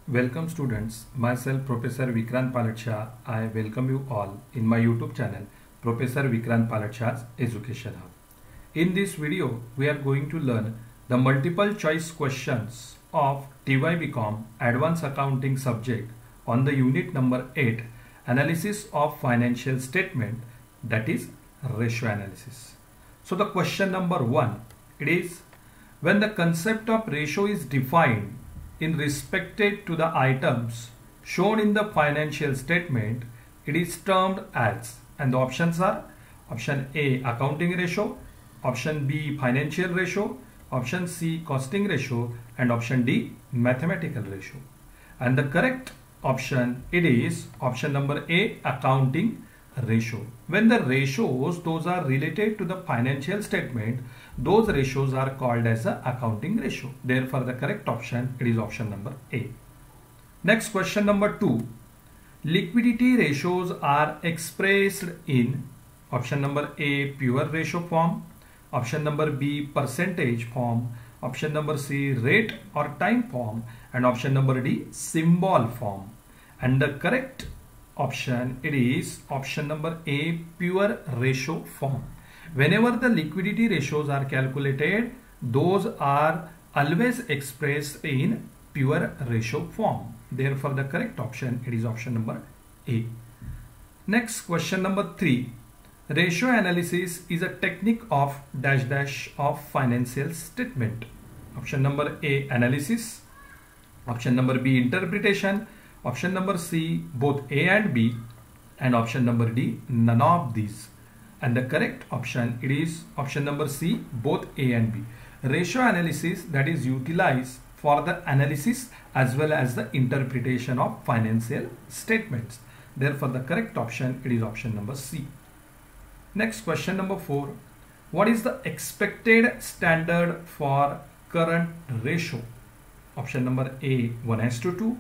Welcome students, myself Professor Vikrant Palatsha. I welcome you all in my YouTube channel Professor Vikrant Palatsha's Education Hub. In this video, we are going to learn the multiple choice questions of TYBCom Advanced Accounting subject on the unit number 8 Analysis of Financial Statement, that is ratio analysis. So the question number 1, it is when the concept of ratio is defined in respected to the items shown in the financial statement, it is termed as, and the options are option A accounting ratio, option B financial ratio, option C costing ratio, and option D mathematical ratio. And the correct option, it is option number A accounting ratio. When the ratios those are related to the financial statement, those ratios are called as the accounting ratio. Therefore the correct option, it is option number A. Next question number 2, liquidity ratios are expressed in option number A pure ratio form, option number B percentage form, option number C rate or time form, and option number D symbol form. And the correct option, it is option number A pure ratio form. Whenever the liquidity ratios are calculated, those are always expressed in pure ratio form. Therefore the correct option, it is option number A. Next question number 3, ratio analysis is a technique of dash dash of financial statement. Option number A analysis, option number B interpretation, option number C both A and B, and option number D none of these. And the correct option, it is option number C both A and B. Ratio analysis that is utilized for the analysis as well as the interpretation of financial statements. Therefore the correct option, it is option number C. Next question number 4, what is the expected standard for current ratio? Option number A 1:2,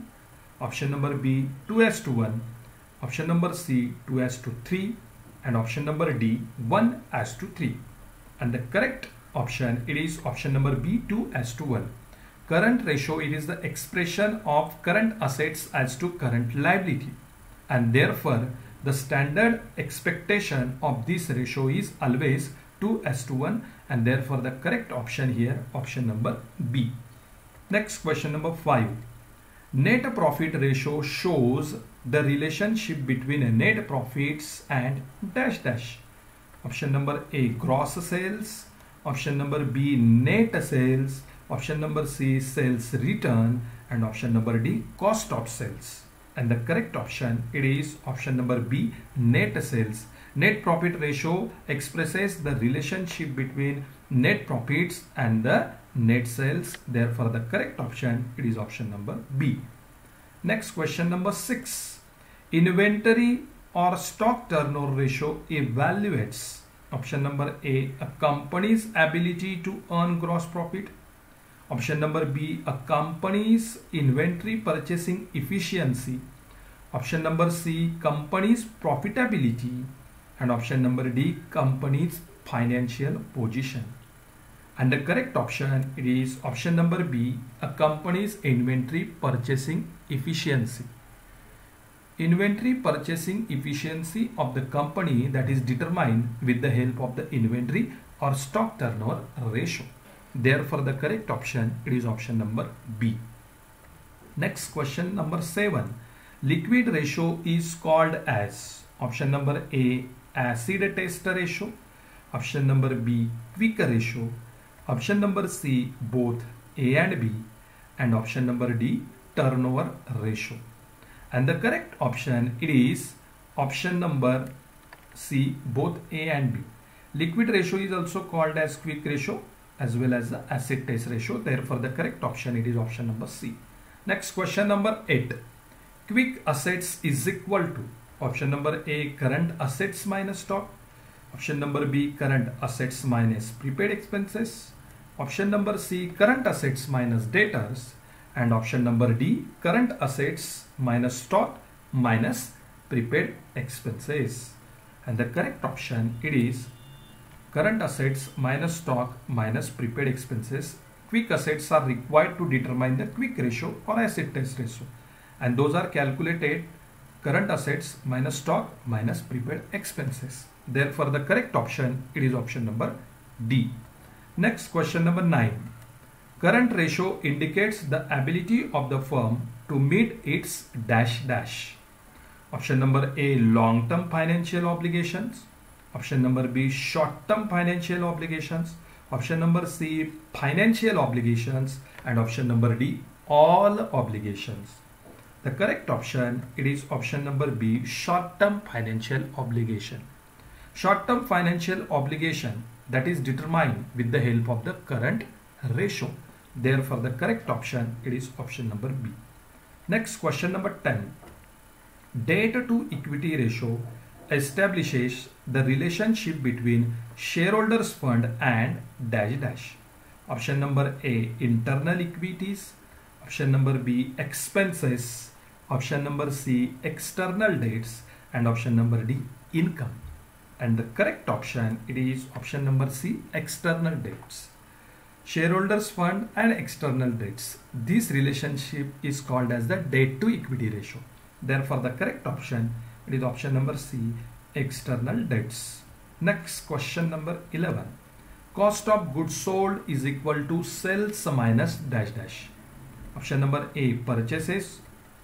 option number B 2:1, option number C 2:3, and option number D 1:3. And the correct option, it is option number B 2:1. Current ratio, it is the expression of current assets as to current liability, and therefore the standard expectation of this ratio is always 2:1, and therefore the correct option here, option number B. Next question number 5, net profit ratio shows the relationship between net profits and dash dash. Option number A gross sales, option number B net sales, option number C sales return, and option number D cost of sales. And the correct option, it is option number B net sales. Net profit ratio expresses the relationship between net profits and the net sales. Therefore the correct option, it is option number B. Next question number 6, inventory or stock turnover ratio evaluates option number A a company's ability to earn gross profit, option number B a company's inventory purchasing efficiency, option number C company's profitability, and option number D company's financial position. And the correct option, it is option number B a company's inventory purchasing efficiency. Inventory purchasing efficiency of the company that is determined with the help of the inventory or stock turnover ratio. Therefore the correct option, it is option number B. Next question number 7, liquid ratio is called as option number A acid test ratio, option number B quick ratio, option number C both A and B, and option number D turnover ratio. And the correct option, it is option number C both A and B. Liquid ratio is also called as quick ratio as well as the acid test ratio. Therefore the correct option, it is option number C. Next question number 8, quick assets is equal to option number A current assets minus stock, option number B current assets minus prepaid expenses, option number C current assets minus debtors, and option number D current assets minus stock minus prepaid expenses. And the correct option, it is current assets minus stock minus prepaid expenses quick assets are required to determine the quick ratio or acid test ratio, and those are calculated current assets minus stock minus prepaid expenses. Therefore, the correct option, it is option number D. Next, question number 9. Current ratio indicates the ability of the firm to meet its dash dash. Option number A, long-term financial obligations. Option number B, short-term financial obligations. Option number C, financial obligations. And option number D, all obligations. The correct option, it is option number B, short-term financial obligation. Short-term financial obligation, that is determined with the help of the current ratio. Therefore, the correct option, it is option number B. Next, question number 10. Debt to equity ratio establishes the relationship between shareholders fund and dash dash. Option number A, internal equities. Option number B, expenses. Option number C, external debts. And option number D, income. And the correct option, it is option number C, external debts. Shareholders fund and external debts. This relationship is called as the debt to equity ratio. Therefore, the correct option, it is option number C, external debts. Next, question number 11. Cost of goods sold is equal to sales minus dash dash. Option number A, purchases.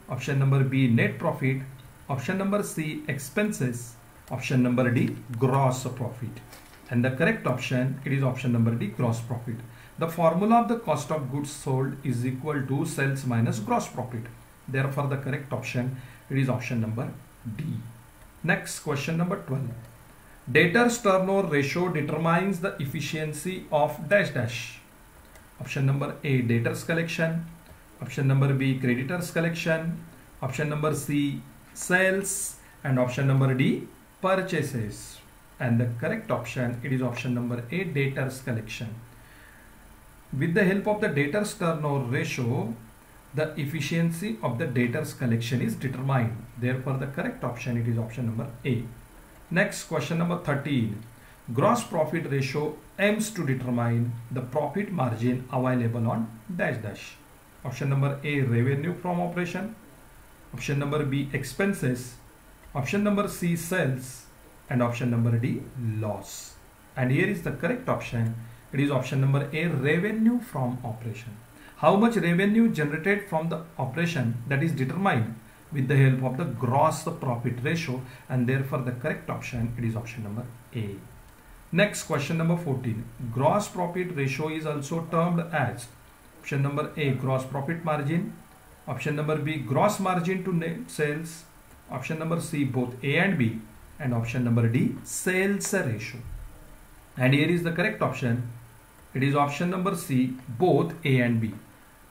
Option number B, net profit. Option number C, expenses. Option number D, gross profit. And the correct option, it is option number D, gross profit. The formula of the cost of goods sold is equal to sales minus gross profit. Therefore, the correct option, it is option number D. Next, question number 12. Debtors turnover ratio determines the efficiency of dash dash. Option number A, debtors collection. Option number B, creditors collection. Option number C, sales. And option number D, purchases. And the correct option, it is option number A, debtors collection. With the help of the debtors turnover ratio, the efficiency of the debtors collection is determined. Therefore, the correct option, it is option number A. Next, question number 13. Gross profit ratio aims to determine the profit margin available on dash dash. Option number A, revenue from operation. Option number B, expenses. Option number C, sales. And option number D, loss. And here is the correct option. It is option number A, revenue from operation. How much revenue generated from the operation, that is determined with the help of the gross profit ratio, and therefore the correct option, it is option number A. Next, question number 14. Gross profit ratio is also termed as option number A, gross profit margin. Option number B, gross margin to net sales. Option number C, both A and B. And option number D, sales ratio. And here is the correct option. It is option number C, both A and B.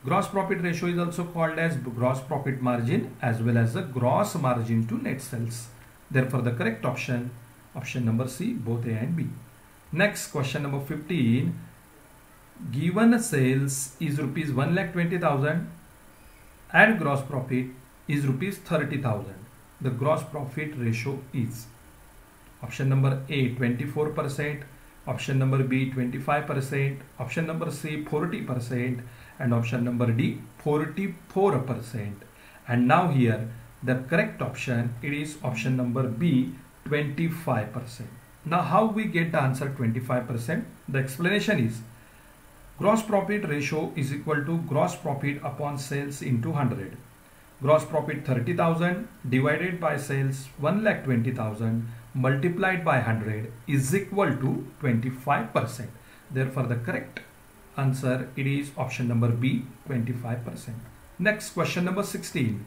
Gross profit ratio is also called as gross profit margin as well as the gross margin to net sales. Therefore, the correct option, option number C, both A and B. Next, question number 15. Given sales is rupees 1,20,000 and gross profit is rupees 30,000. The gross profit ratio is option number A, 24%. Option number B, 25%. Option number C, 40%. And option number D, 44%. And now here, the correct option, it is option number B, 25%. Now, how we get the answer 25%? The explanation is, gross profit ratio is equal to gross profit upon sales into 100. Gross profit 30,000 divided by sales 1,20,000 multiplied by 100 is equal to 25%. Therefore, the correct answer, it is option number B, 25%. Next, question number 16.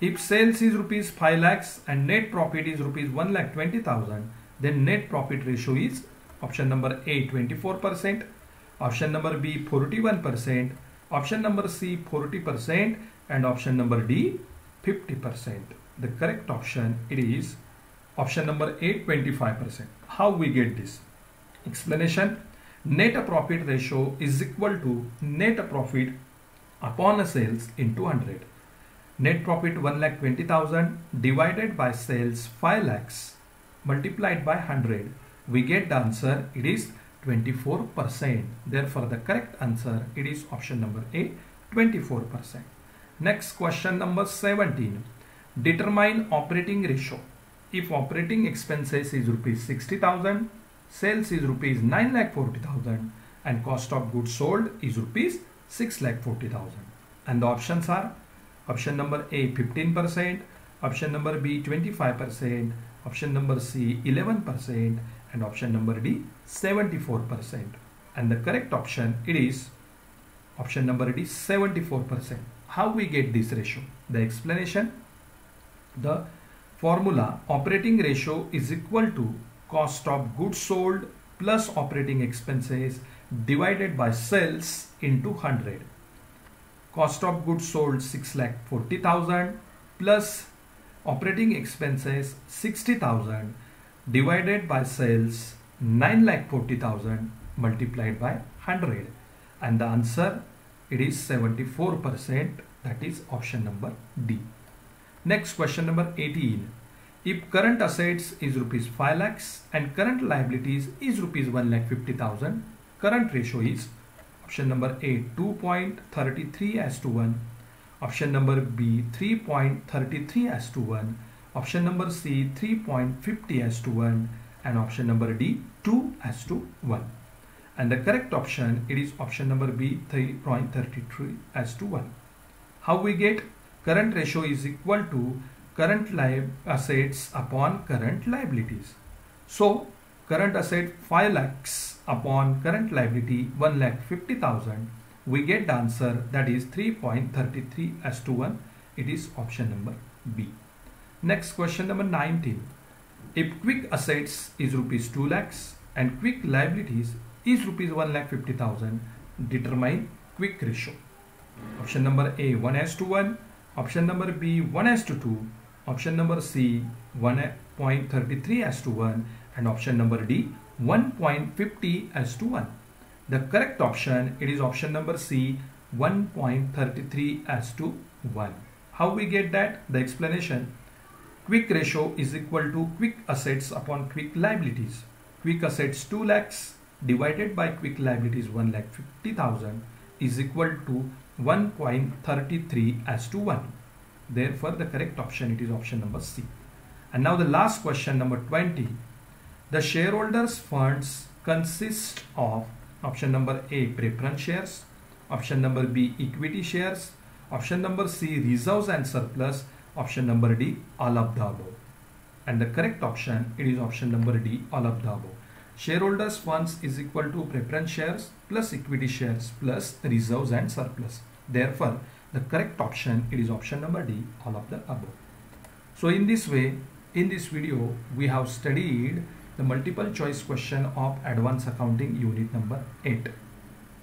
If sales is rupees 5 lakhs and net profit is rupees 1,20,000, then net profit ratio is option number A, 24%. Option number B, 41%. Option number C, 40%. And option number D, 50%. The correct option, it is option number A, 25%. How we get this? Explanation. Net profit ratio is equal to net profit upon sales into 100. Net profit 1,20,000 divided by sales 5 lakhs multiplied by 100. We get the answer, it is 24%. Therefore, the correct answer it is option number A, 24%. Next question number 17. Determine operating ratio. If operating expenses is rupees 60,000, sales is rupees 9,40,000 and cost of goods sold is rupees 6,40,000. And the options are option number A 15%, option number B 25%, option number C 11% and option number D 74%. And the correct option it is option number D 74%. How we get this ratio? The explanation, the formula operating ratio is equal to cost of goods sold plus operating expenses divided by sales into 100. Cost of goods sold 6,40,000 plus operating expenses 60,000 divided by sales 9,40,000 multiplied by 100, and the answer it is 74%, that is option number D. Next question number 18. If current assets is rupees 5 lakhs and current liabilities is rupees 1,50,000, current ratio is option number A 2.33:1, option number B 3.33:1, option number C 3.50:1 and option number D 2:1. And the correct option it is option number B 3.33:1. How we get current ratio is equal to current assets upon current liabilities. So current asset 5 lakhs upon current liability 1,50,000, we get the answer that is 3.33:1. It is option number B. Next question number 19. If quick assets is rupees 2 lakhs and quick liabilities is rupees 1,50,000, determine quick ratio. Option number A 1:1, option number B 1:2, option number C 1.33:1 and option number D 1.50:1. The correct option it is option number C 1.33:1. How we get that? The explanation, quick ratio is equal to quick assets upon quick liabilities. Quick assets 2 lakhs divided by quick liabilities 1,50,000 is equal to 1.33:1. Therefore, the correct option it is option number C. And now the last question number 20. The shareholders funds consist of option number A preference shares, option number B equity shares, option number C reserves and surplus, option number D all of the above. And the correct option it is option number D all of the above. Shareholders funds is equal to preference shares plus equity shares plus reserves and surplus. Therefore, the correct option it is option number D all of the above. So in this way, in this video we have studied the multiple choice question of advanced accounting unit number 8.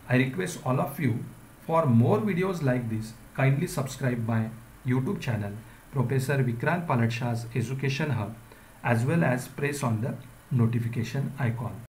I request all of you, for more videos like this, kindly subscribe my YouTube channel Professor Vikrant Palat Shah's Education Hub, as well as press on the notification icon.